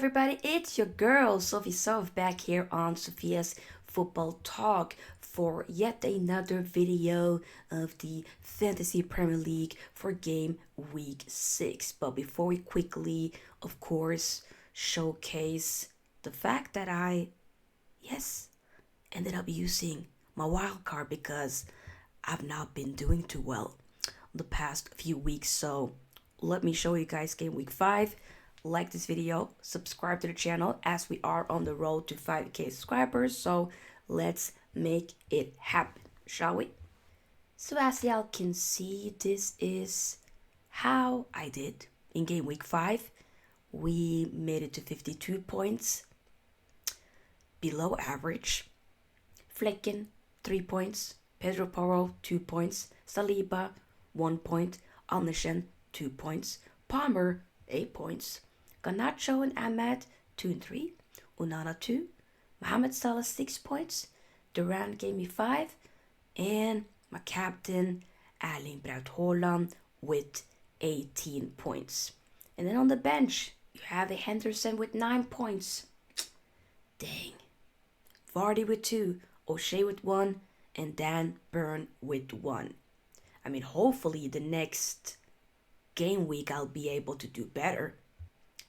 everybody, it's your girl Sofia back here on Sofia's Football Talk for yet another video of the Fantasy Premier League for Game Week 6. But before we quickly, of course, showcase the fact that yes, ended up using my wildcard because I've not been doing too well the past few weeks. So let me show you guys Game Week 5. Like this video, subscribe to the channel as we are on the road to 5k subscribers. So let's make it happen, shall we? So as y'all can see, this is how I did in Game Week 5. We made it to 52 points, below average. Flecken, 3 points. Pedro Porro, 2 points. Saliba, 1 point. Andersen, 2 points. Palmer, 8 points. Garnacho and Ahmed, 2 and 3. Onana, 2. Mohamed Salah, 6 points. Durant gave me 5. And my captain, Erling Braut Haaland, with 18 points. And then on the bench, you have a Henderson with 9 points. Dang. Vardy with 2. O'Shea with 1. And Dan Burn with 1. I mean, hopefully the next game week I'll be able to do better.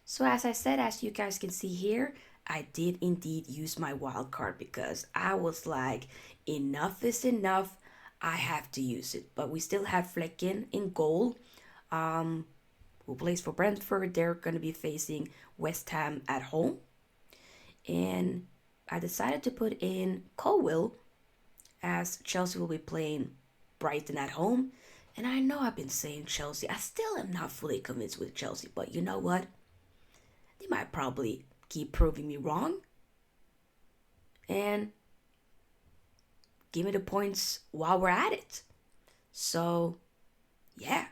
So as I said, as you guys can see here, I did indeed use my wild card because I was like, enough is enough. I have to use it. But we still have Flecken in goal, who plays for Brentford. They're going to be facing West Ham at home. And I decided to put in Colwill as Chelsea will be playing Brighton at home. And I know I've been saying Chelsea. I still am not fully convinced with Chelsea. But you know what? They might probably keep proving me wrong. And give me the points while we're at it. So, yeah.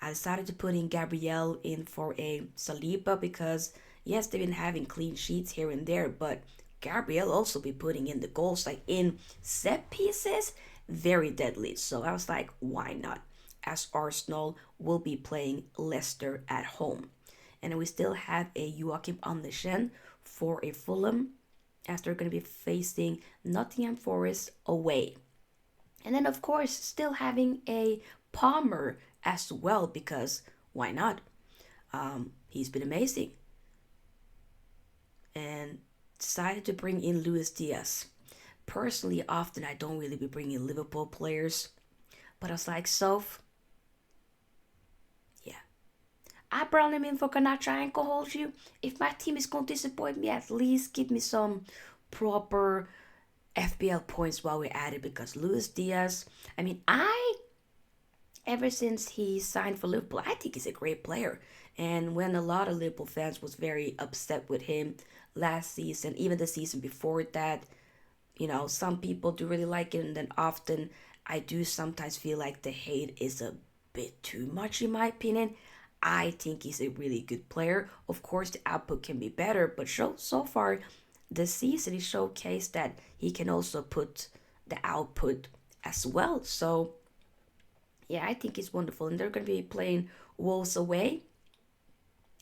I decided to put in Gabriel in for a Saliba because, yes, they've been having clean sheets here and there. But Gabriel also be putting in the goals, like in set pieces. Very deadly. So I was like, why not? As Arsenal will be playing Leicester at home. And then we still have a Joachim Andersen for a Fulham as they're going to be facing Nottingham Forest away. And then, of course, still having a Palmer as well because why not? He's been amazing. And decided to bring in Luis Diaz. Personally, often I don't really be bringing Liverpool players. But I was like, Soph, I brought him in for Garnacho. I ain't gonna hold you. If my team is gonna disappoint me, at least give me some proper FPL points while we're at it. Because Luis Diaz, I mean, ever since he signed for Liverpool, I think he's a great player. And when a lot of Liverpool fans was very upset with him last season, even the season before that, you know, some people do really like it. And then often I do sometimes feel like the hate is a bit too much in my opinion. I think he's a really good player. Of course, the output can be better, but so far this season he showcased that he can also put the output as well. So, yeah, I think it's wonderful. And they're going to be playing Wolves away.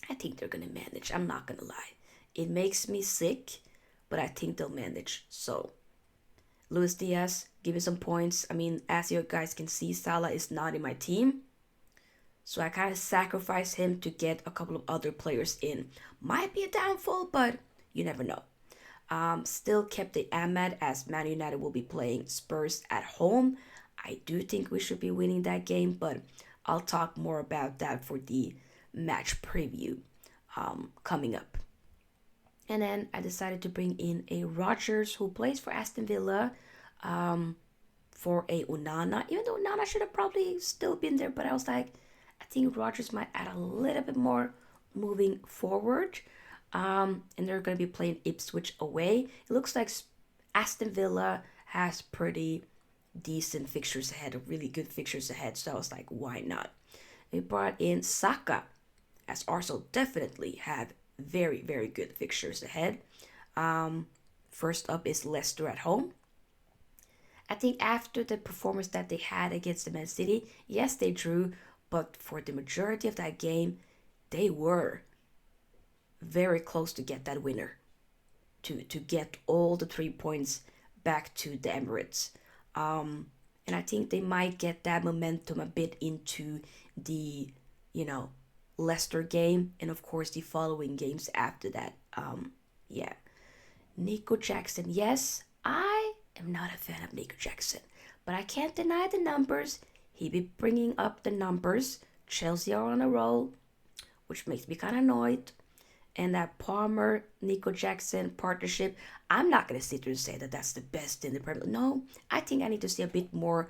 I think they're going to manage. I'm not going to lie. It makes me sick, but I think they'll manage. So, Luis Diaz, give me some points. I mean, as you guys can see, Salah is not in my team. So I kind of sacrificed him to get a couple of other players in. Might be a downfall, but you never know. Still kept the Ahmed as Man United will be playing Spurs at home. I do think we should be winning that game, but I'll talk more about that for the match preview coming up. And then I decided to bring in a Rodgers who plays for Aston Villa for a Onana. Even though Onana should have probably still been there, but I was like, I think Rodgers might add a little bit more moving forward. And they're going to be playing Ipswich away. It looks like Aston Villa has pretty decent fixtures ahead, really good fixtures ahead. So I was like, why not? We brought in Saka, as Arsenal definitely have very, very good fixtures ahead. First up is Leicester at home. I think after the performance that they had against the Man City, yes, they drew, but for the majority of that game, they were very close to get that winner, to get all the 3 points back to the Emirates. And I think they might get that momentum a bit into the, Leicester game, and of course the following games after that. Yeah. Nico Jackson. Yes, I am not a fan of Nico Jackson, but I can't deny the numbers. He be bringing up the numbers. Chelsea are on a roll, which makes me kind of annoyed. And that Palmer Nico Jackson partnership, I'm not gonna sit there and say that that's the best in the Premier League. No, I think I need to see a bit more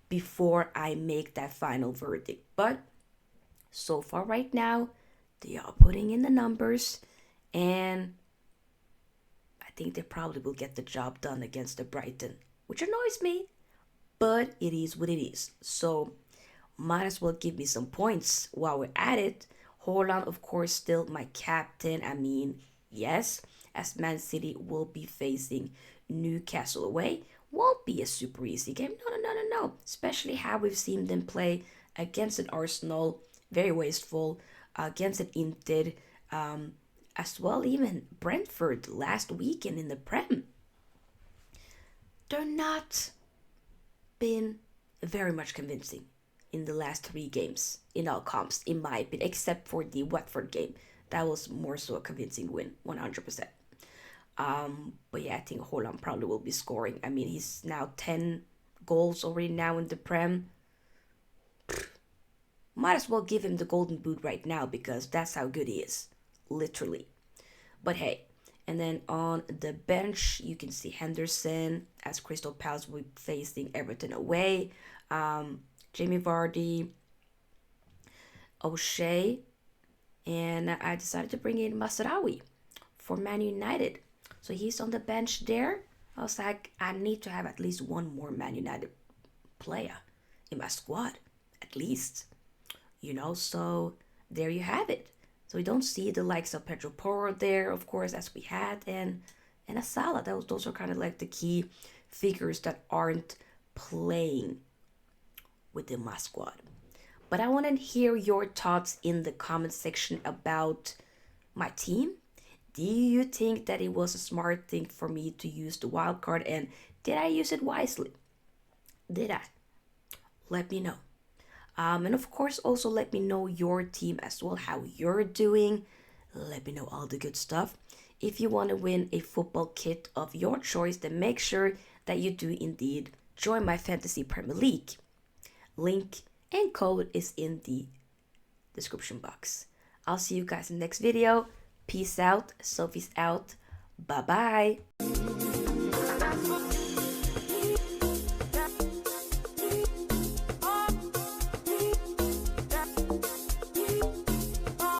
before I make that final verdict. But so far, right now, they are putting in the numbers, and I think they probably will get the job done against the Brighton, which annoys me, but it is what it is. So might as well give me some points while we're at it. Haaland, of course, still my captain. I mean, yes, as Man City will be facing Newcastle away. Won't be a super easy game. No. Especially how we've seen them play against an Arsenal, very wasteful, against an Inter, as well, even Brentford last weekend in the Prem. They're not been very much convincing in the last 3 games in all comps, in my opinion, except for the Watford game. That was more so a convincing win, 100%. But yeah, I think Haaland probably will be scoring. I mean, he's now 10 goals already now in the Prem. Might as well give him the golden boot right now because that's how good he is, literally. But hey, and then on the bench, you can see Henderson as Crystal Palace will be facing Everton away. Jamie Vardy, O'Shea, and I decided to bring in Masraoui for Man United. So he's on the bench there. I was like, I need to have at least one more Man United player in my squad, at least. So there you have it. So we don't see the likes of Pedro Porro there, of course, as we had, and a Salah. Those are kind of like the key figures that aren't playing within my squad. But I want to hear your thoughts in the comment section about my team. Do you think that it was a smart thing for me to use the wildcard, and did I use it wisely? Did I? Let me know. And of course, also let me know your team as well, how you're doing. Let me know all the good stuff. If you want to win a football kit of your choice, then make sure that you do indeed join my Fantasy Premier League. Link and code is in the description box. I'll see you guys in the next video. Peace out. Sophie's out. Bye-bye.